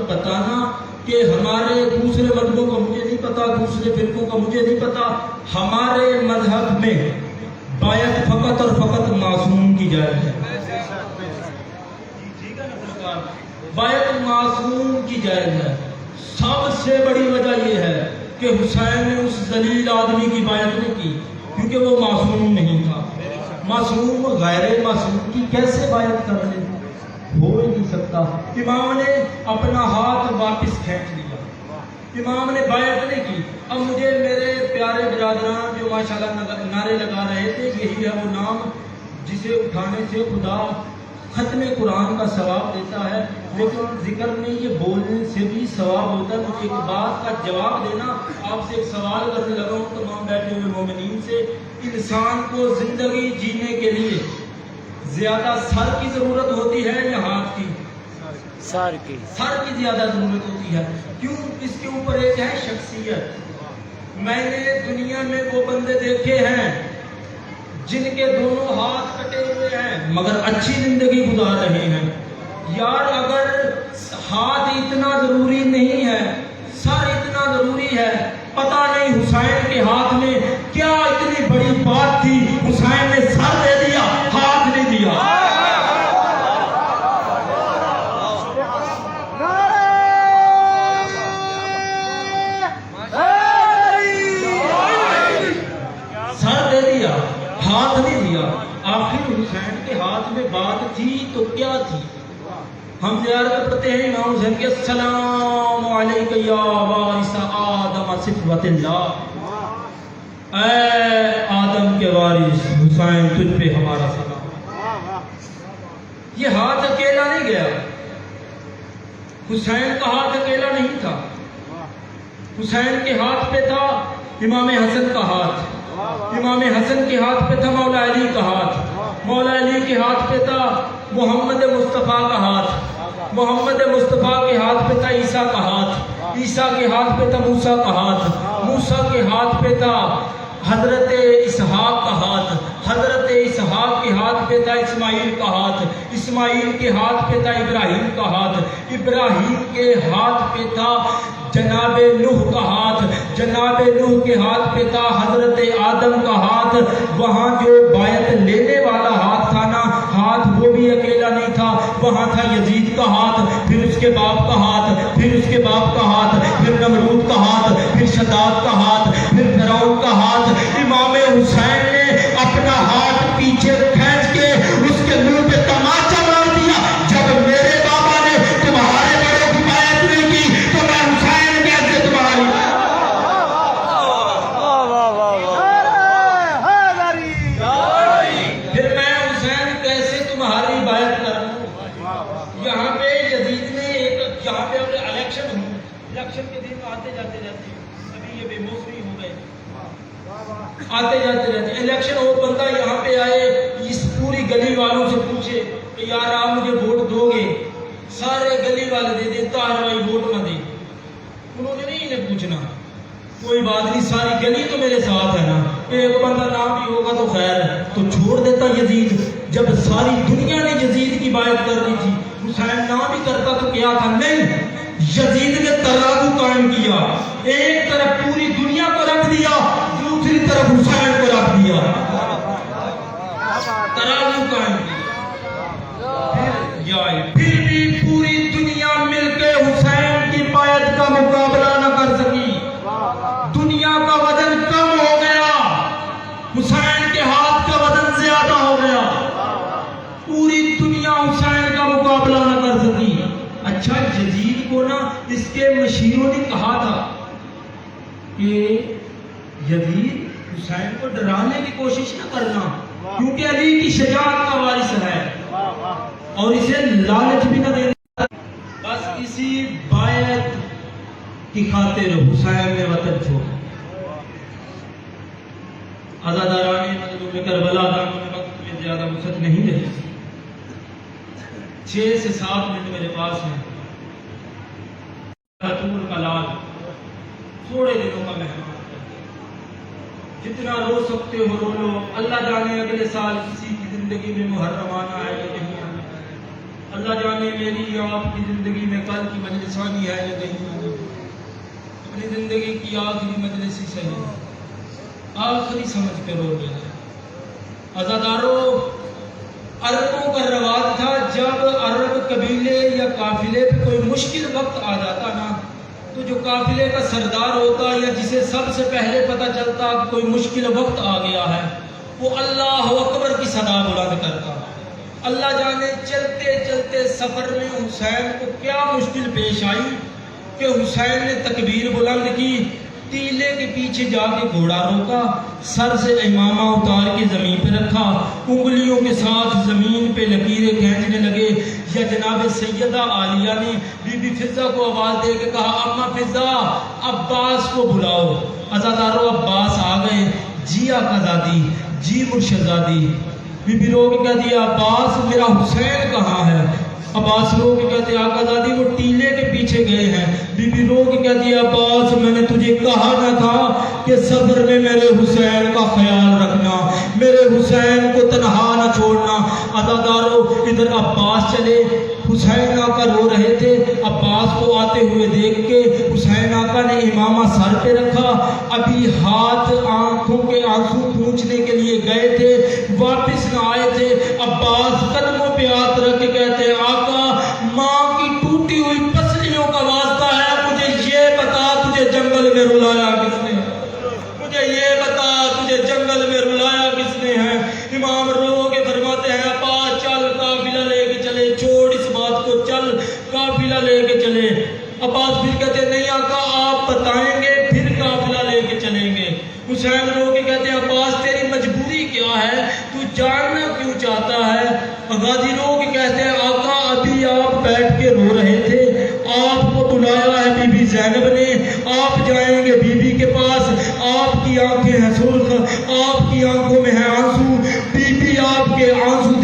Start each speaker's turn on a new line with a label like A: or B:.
A: بتانا کہ ہمارے دوسرے مذہبوں کا مجھے نہیں پتا، دوسرے فرقوں کا مجھے نہیں پتا، ہمارے مذہب میں بیعت فقط اور فقط معصوم کی جائز ہے. بیعت معصوم کی جائز ہے. سب سے بڑی وجہ یہ ہے کہ حسین نے اس ذلیل آدمی کی بیعت نہیں کی کیونکہ وہ معصوم نہیں تھا. معصوم غیر معصوم کی کیسے بیعت کر لے؟ ہو ہی نہیں سکتا. امام نے اپنا ہاتھ واپس کھینچ لیا، امام نے بیعت نہیں کی. اب مجھے میرے پیارے برادران جو ماشاءاللہ نعرے لگا رہے تھے، یہی ہے وہ نام جسے اٹھانے سے خدا ختم قرآن کا ثواب دیتا ہے، لیکن ذکر میں یہ بولنے سے بھی ثواب ہوتا ہے. مجھے ایک بات کا جواب دینا. آپ سے ایک سوال کرنے لگا ہوں تمام بیٹھے ہوئے مومنین سے. انسان کو زندگی جینے کے لیے زیادہ سر کی ضرورت ہوتی ہے یا ہاتھ کی؟ سر کی زیادہ ضرورت ہوتی ہے. کیوں؟ اس کے اوپر ایک ہے شخصیت. میں نے دنیا میں وہ بندے دیکھے ہیں جن کے دونوں ہاتھ کٹے ہوئے ہیں مگر اچھی زندگی گزار رہے ہیں. یار اگر ہاتھ اتنا ضروری نہیں ہے، سر اتنا ضروری ہے، پتہ نہیں حسین کے ہاتھ میں کیا اتنی بڑی بات تھی، حسین نے سر دے دیا، ہاتھ نہیں دیا. سر دے دیا، ہاتھ نہیں دیا. آخر حسین کے ہاتھ میں بات تھی تو کیا تھی؟ ہم زیارت پڑھتے ہیں امام حسین کے السلام علیکہ یا وارث آدم صفوت اللہ. اے آدم کے وارث حسین تجھ پہ ہمارا سلام. یہ ہاتھ اکیلا نہیں گیا، حسین کا ہاتھ اکیلا نہیں تھا. حسین کے ہاتھ پہ تھا امام حسن کا ہاتھ، امام حسن کے ہاتھ پہ تھا مولا علی کا ہاتھ، مولا علی کے ہاتھ پہ تھا محمد مصطفیٰ کا ہاتھ، محمد مصطفیٰ کے ہاتھ پہ تھا عیسیٰ کا ہاتھ، عیسیٰ کے ہاتھ پہ تھا موسیٰ کا ہاتھ، موسیٰ کے ہاتھ پہ تھا حضرت اسحاق کا ہاتھ، حضرت اسحاق کے ہاتھ پہ تھا اسماعیل کا ہاتھ، اسماعیل کے ہاتھ پہ تھا ابراہیم کا ہاتھ، ابراہیم کے ہاتھ پہ تھا جناب نوح کا ہاتھ، جناب نوح کے ہاتھ پہ تھا حضرت آدم کا ہاتھ. وہاں جو بیعت لینے والا ہاتھ تھا نا، ہاتھ وہ بھی اکیلا نہیں تھا، وہاں تھا یزید کا ہاتھ، پھر اس کے باپ کا ہاتھ، پھر اس کے باپ کا ہاتھ، پھر نمرود کا ہاتھ، پھر شداد کا ہاتھ، پھر فرعون کا ہاتھ. امام حسین نے اپنا ہاتھ پیچھے کھینچ کے اس کے منہ پہ تماچا مار دیا. جب میرے بابا نے تمہارے بڑوں کی بیعت نہیں کی تو میں حسین کیسے تمہاری؟ پھر میں حسین کیسے تمہاری بیعت کروں؟ یہاں پہ یزید نے ایک، یہاں پہ الیکشن ہوں، الیکشن کے دن آتے جاتے ابھی یہ بے موسمی ہو گئے، آتے جاتے رہتے الیکشن. اور بندہ یہاں پہ آئے، اس پوری گلی والوں سے پوچھے کہ یار آپ مجھے ووٹ دو گے؟ سارے گلی والے دے دے، طاہر بھائی ووٹ نہ دے. انہوں نے نہیں انہیں پوچھنا، کوئی بات نہیں ساری گلی تو میرے ساتھ ہے نا، ایک بندہ نام بھی ہوگا تو خیر ہے. تو چھوڑ دیتا یزید. جب ساری دنیا نے یزید کی بیعت کر دی تھی، حسین نام بھی کرتا تو کیا تھا؟ نہیں، یزید نے ترازو قائم کیا، ایک طرف پوری دنیا کو رکھ دیا، دوسری طرف حسین کو رکھ دیا، ترازو قائم کیا. پھر بھی پوری دنیا مل کے حسین کی بیعت کا مقابلہ نہ کر سکی. دنیا کا وزن کم ہو گیا، حسین کے ہاتھ کا وزن زیادہ ہو گیا. پوری دنیا حسین کا مقابلہ نہ کر سکی. اچھا یزید کو نا اس کے مشیروں نے کہا تھا کہ یزید حسین کو ڈرانے کی کوشش نہ کرنا کیونکہ علی کی شجاعت کا وارث ہے اور اسے لالچ بھی نہ دینا. بس اسی بیعت کی خاطر حسین نے وطن چھوڑا. عزاداران مظلوم کربلا دامن وقت میں زیادہ وسعت نہیں رہی، 6 سے 7 منٹ میرے پاس ہیں. خاتون کا لال تھوڑے دنوں کا مہمان، جتنا رو سکتے ہو رو لو. اللہ جانے اگلے سال کسی کی زندگی میں محرم آنا ہے یا نہیں آنا ہے. اللہ جانے میری آپ کی زندگی میں کل کی مجلسانی ہے یا نہیں، اپنی زندگی کی آخری مجلس ہی صحیح، آخری سمجھ کے رو لینا۔ عزادارو، عربوں کا رواج تھا جب عرب قبیلے یا قافلے پہ کوئی مشکل وقت آ جاتا نا، تو جو قافلے کا سردار ہوتا یا جسے سب سے پہلے پتہ چلتا کہ کوئی مشکل وقت آ گیا ہے، وہ اللہ اکبر کی صدا بلند کرتا۔ اللہ جانے چلتے چلتے سفر میں حسین کو کیا مشکل پیش آئی کہ حسین نے تکبیر بلند کی، ٹیلے کے پیچھے جا کے گھوڑا روکا، سر سے امامہ اتار کے زمین پہ رکھا، انگلیوں کے ساتھ زمین پہ لکیریں کھینچنے لگے۔ یا جناب سیدہ عالیہ نے بی بی فضہ کو آواز دے کے کہا، اما فضہ عباس کو بلاؤ۔ عزادارو، عباس آ گئے۔ جی آقازادی، جی مرشدزادی۔ بی بی رو کے کہتی ہے، عباس میرا حسین کہاں ہے؟ عباس رو کے کہتے ہیں، آقازادی وہ ٹیلے کے پیچھے گئے ہیں۔ بی بی رو کے کہتی ہے، عباس میں نے تجھے کہا نہ تھا کہ سفر میں میرے حسین کا خیال رکھنا، میرے حسین کو تنہا نہ چھوڑنا۔ عزادارو، ادھر عباس چلے، حسین آقا رو رہے تھے۔ عباس کو آتے ہوئے دیکھ کے حسین آقا نے امامہ سر پہ رکھا، ابھی ہاتھ آنکھوں کے آنسو پوچھنے کے لیے گئے تھے، واپس نہ آئے تھے۔ عباس قدموں پہ ہاتھ رکھ کے کہتے ہیں، آقا ماں کی ٹوٹی ہوئی پسلیوں کا واسطہ ہے، مجھے یہ بتا تجھے جنگل میں رلایا کس نے؟ مجھے یہ بتا تجھے جنگل میں رلایا کس نے ہے؟ امام رو کے فرماتے ہیں، عباس چل قافلہ لے کے چلے، چھوڑ اس بات کو، چل قافلہ لے کے چلے۔ عباس پھر کہتے ہیں، نہیں آقا آپ بتائیں گے پھر قافلہ لے کے چلیں گے۔ حسین رو کے کہتے ہیں، عباس تیری مجبوری کیا ہے، تو جاننا کیوں چاہتا ہے؟ غازی رو کے کہتے ہیں، آقا ابھی آپ بیٹھ کے رو رہے تھے، آپ کو بلایا ہے بی بی زینب نے، آپ جائیں گے بی بی کے پاس، آپ کی آنکھیں ہیں سرخ، آپ کی آنکھوں میں ہے آنسو، بی بی آپ کے آنسو